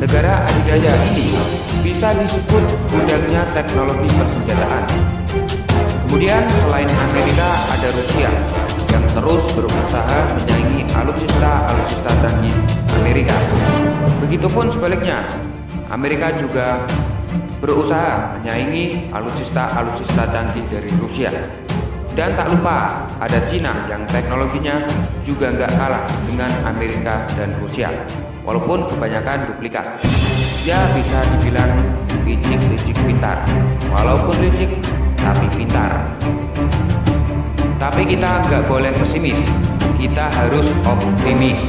Negara adidaya ini bisa disebut gudangnya teknologi persenjataan. Kemudian selain Amerika ada Rusia yang terus berusaha menyaingi alutsista canggih Amerika. Begitupun sebaliknya, Amerika juga berusaha menyaingi alutsista canggih dari Rusia. Dan tak lupa ada Cina yang teknologinya juga nggak kalah dengan Amerika dan Rusia, walaupun kebanyakan duplikat. Ya bisa dibilang licik pintar, walaupun licik tapi pintar. Tapi kita nggak boleh pesimis, kita harus optimis.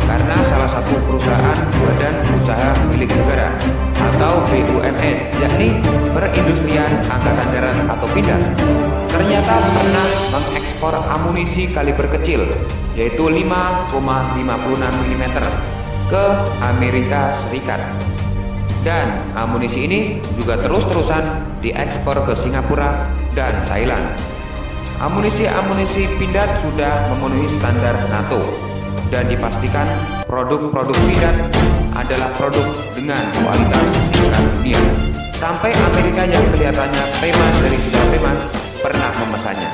Karena salah satu perusahaan badan usaha milik negara atau BUMN, yakni Perindustrian Angkatan Darat atau Pindad, ternyata pernah mengekspor amunisi kaliber kecil yaitu 5,56 mm ke Amerika Serikat. Dan amunisi ini juga terus-terusan diekspor ke Singapura dan Thailand. Amunisi Pindad sudah memenuhi standar NATO dan dipastikan produk-produk Pindad adalah produk dengan kualitas tingkat dunia. Sampai Amerika yang kelihatannya preman dari segala preman pernah memesannya.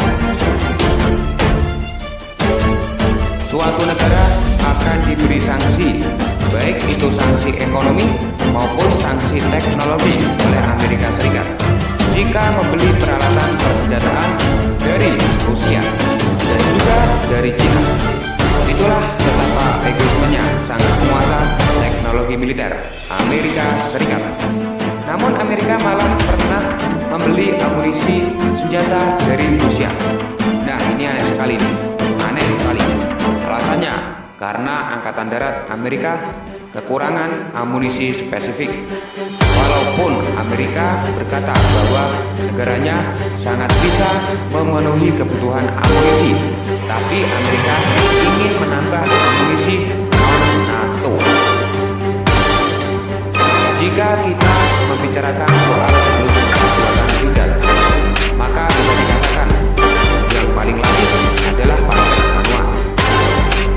Suatu negara akan diberi sanksi, baik itu sanksi ekonomi maupun sanksi teknologi oleh Amerika Serikat jika membeli peralatan persenjataan dari Rusia dan juga dari Cina. Itulah betapa egoismenya sang penguasa teknologi militer Amerika Serikat. Namun Amerika malah pernah membeli amunisi senjata dari Rusia. Nah, ini aneh sekali nih. Aneh sekali. Alasannya karena Angkatan Darat Amerika kekurangan amunisi spesifik. Walaupun Amerika berkata bahwa negaranya sangat bisa memenuhi kebutuhan amunisi, tapi Amerika ingin menambah amunisi non-NATO. Jika kita membicarakan soal buatan Pindad, maka bisa dikatakan yang paling laris adalah Panzer Anoa.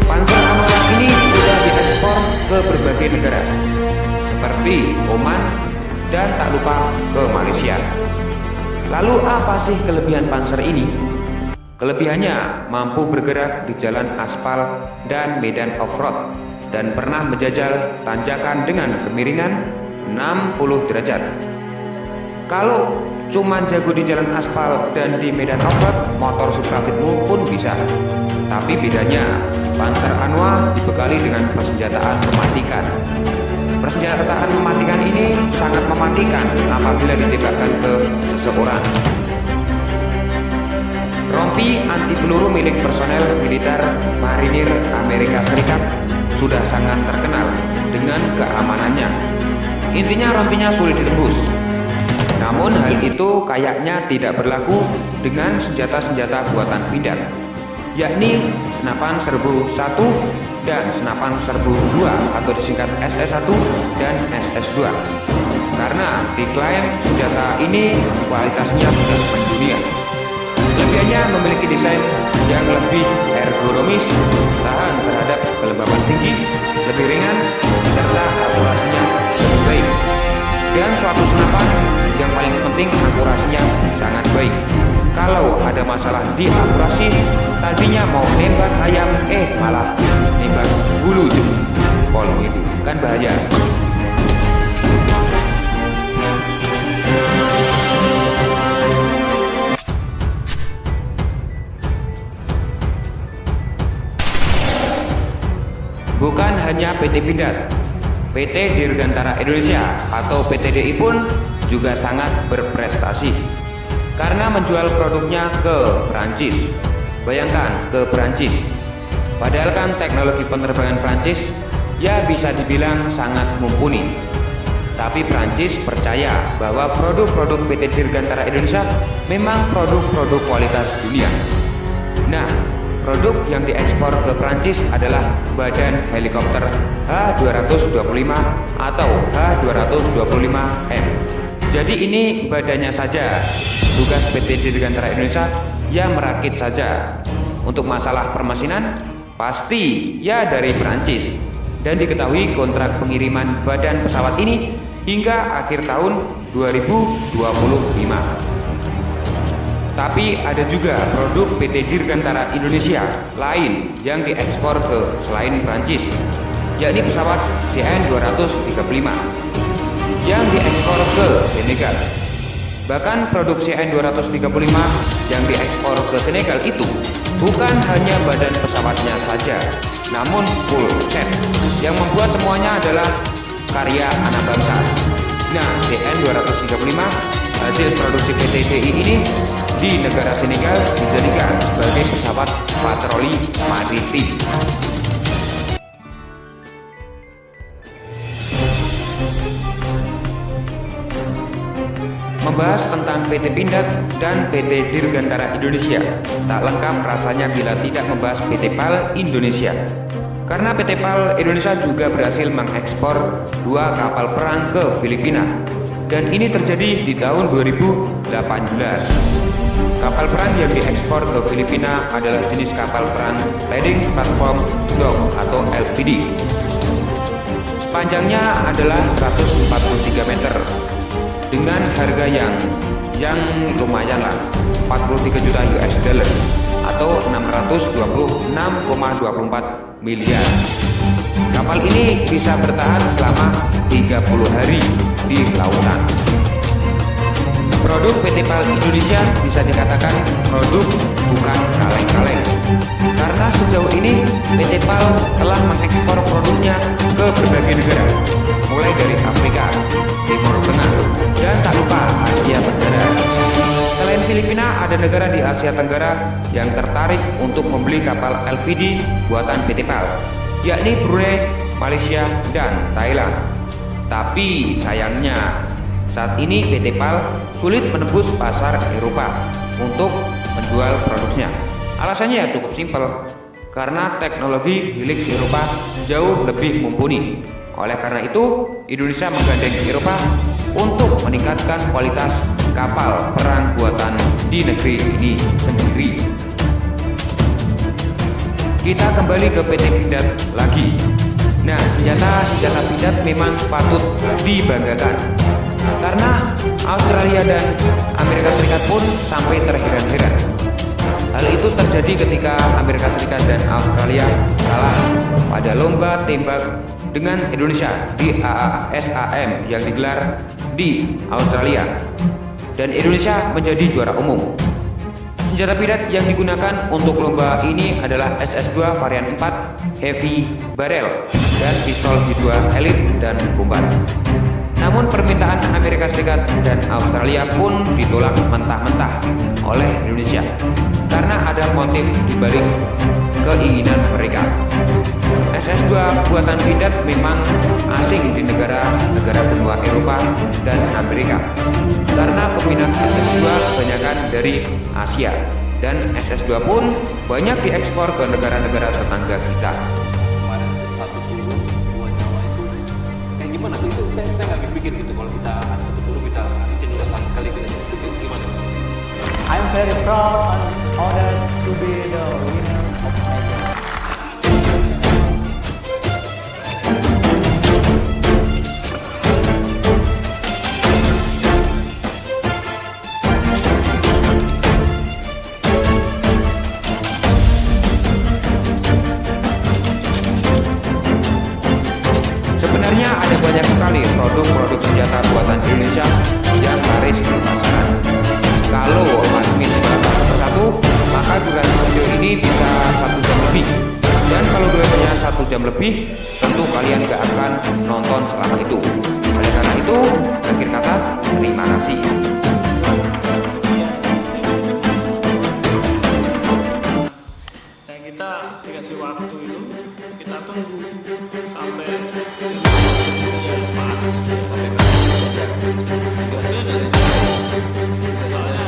Panzer Anoa ini sudah diekspor ke berbagai negara seperti Oman dan tak lupa ke Malaysia. Lalu apa sih kelebihan Panzer ini? Kelebihannya mampu bergerak di jalan aspal dan medan off-road dan pernah menjajal tanjakan dengan kemiringan 60 derajat. Kalau cuma jago di jalan aspal dan di medan off-road, motor Suprafitmu pun bisa. Tapi bedanya, Panzer Anoa dibekali dengan persenjataan mematikan. Persenjataan mematikan ini sangat mematikan apabila ditembakkan ke seseorang. Rompi anti peluru milik personel militer marinir Amerika Serikat sudah sangat terkenal dengan keamanannya. Intinya rompinya sulit ditembus. Namun hal itu kayaknya tidak berlaku dengan senjata-senjata buatan Pindad, yakni senapan serbu 1 dan senapan serbu 2 atau disingkat SS1 dan SS2. Karena diklaim senjata ini kualitasnya sudah mendunia. Kelebihannya memiliki desain yang lebih ergonomis, tahan terhadap kelembaban tinggi, lebih ringan, serta akurasinya lebih baik. Dan suatu senapan yang paling penting akurasinya sangat baik. Kalau ada masalah di akurasi, tadinya mau nembak ayam, malah nembak bulu jempol itu, kan bahaya. Bukan hanya PT Pindad, PT Dirgantara Indonesia atau PTDI pun juga sangat berprestasi karena menjual produknya ke Prancis. Bayangkan, ke Prancis. Padahal kan teknologi penerbangan Prancis ya bisa dibilang sangat mumpuni. Tapi Prancis percaya bahwa produk-produk PT Dirgantara Indonesia memang produk-produk kualitas dunia. Nah, produk yang diekspor ke Prancis adalah badan helikopter H225 atau H225M. Jadi ini badannya saja. Tugas PT Dirgantara Indonesia ya merakit saja. Untuk masalah permesinan pasti ya dari Prancis. dan diketahui kontrak pengiriman badan pesawat ini hingga akhir tahun 2025. Tapi ada juga produk PT Dirgantara Indonesia lain yang diekspor ke selain Prancis, yakni pesawat CN235 yang diekspor ke Senegal. Bahkan produk CN235 yang diekspor ke Senegal itu bukan hanya badan pesawatnya saja, namun full set yang membuat semuanya adalah karya anak bangsa. Nah, CN235 hasil produksi PT DI ini di negara Senegal dijadikan sebagai pesawat patroli maritim. Membahas tentang PT Pindad dan PT Dirgantara Indonesia tak lengkap rasanya bila tidak membahas PT PAL Indonesia. Karena PT PAL Indonesia juga berhasil mengekspor 2 kapal perang ke Filipina, dan ini terjadi di tahun 2018. Kapal perang yang diekspor ke Filipina adalah jenis kapal perang Leading Platform Dock atau LPD. Sepanjangnya adalah 143 meter dengan harga yang lumayan lah, 43 juta US dollar atau 626,24 miliar. Kapal ini bisa bertahan selama 30 hari di lautan. Produk PT PAL Indonesia bisa dikatakan produk bukan kaleng-kaleng, karena sejauh ini PT PAL telah mengekspor produknya ke berbagai negara, mulai dari Afrika, Timur Tengah, dan tak lupa Asia Tenggara. Selain Filipina, ada negara di Asia Tenggara yang tertarik untuk membeli kapal LPD buatan PT PAL, yakni Brunei, Malaysia, dan Thailand. Tapi sayangnya, saat ini PT PAL sulit menembus pasar Eropa untuk menjual produksinya. Alasannya ya cukup simpel, karena teknologi milik Eropa jauh lebih mumpuni. Oleh karena itu, Indonesia menggandeng Eropa untuk meningkatkan kualitas kapal perang buatan di negeri ini sendiri. Kita kembali ke PT Pindad lagi. Nah, senjata Pindad memang patut dibanggakan, karena Australia dan Amerika Serikat pun sampai terheran-heran. Hal itu terjadi ketika Amerika Serikat dan Australia kalah pada lomba tembak dengan Indonesia di AASAM yang digelar di Australia, dan Indonesia menjadi juara umum. Senjata Pindad yang digunakan untuk lomba ini adalah SS2 varian 4 Heavy Barrel dan pistol G2 Elite dan Combat. Namun permintaan Amerika Serikat dan Australia pun ditolak mentah-mentah oleh Indonesia karena ada motif dibalik keinginan mereka. SS2 buatan Pindad memang asing di negara-negara benua Eropa dan Amerika, karena peminat SS2 kebanyakan dari Asia, dan SS2 pun banyak diekspor ke negara-negara tetangga kita. Kemarin 1 peluru 2 nyawa itu kayak gimana sih? Itu saya nggak pikir gitu, kalau kita ada 1 peluru kita habisin 2 kali sekali gitu, itu gimana? I'm very proud and honored to be the winner of medal. Sebenarnya ada banyak sekali produk-produk senjata buatan Indonesia yang laris di pasaran. Kalau Masmin satu persatu, maka durasi video ini bisa 1 jam lebih. Dan kalau durasinya 1 jam lebih, tentu kalian gak akan nonton selama itu. Oleh karena itu, akhir kata, terima kasih. Nah, kita dikasih waktu itu, kita tunggu sampai pas. Soalnya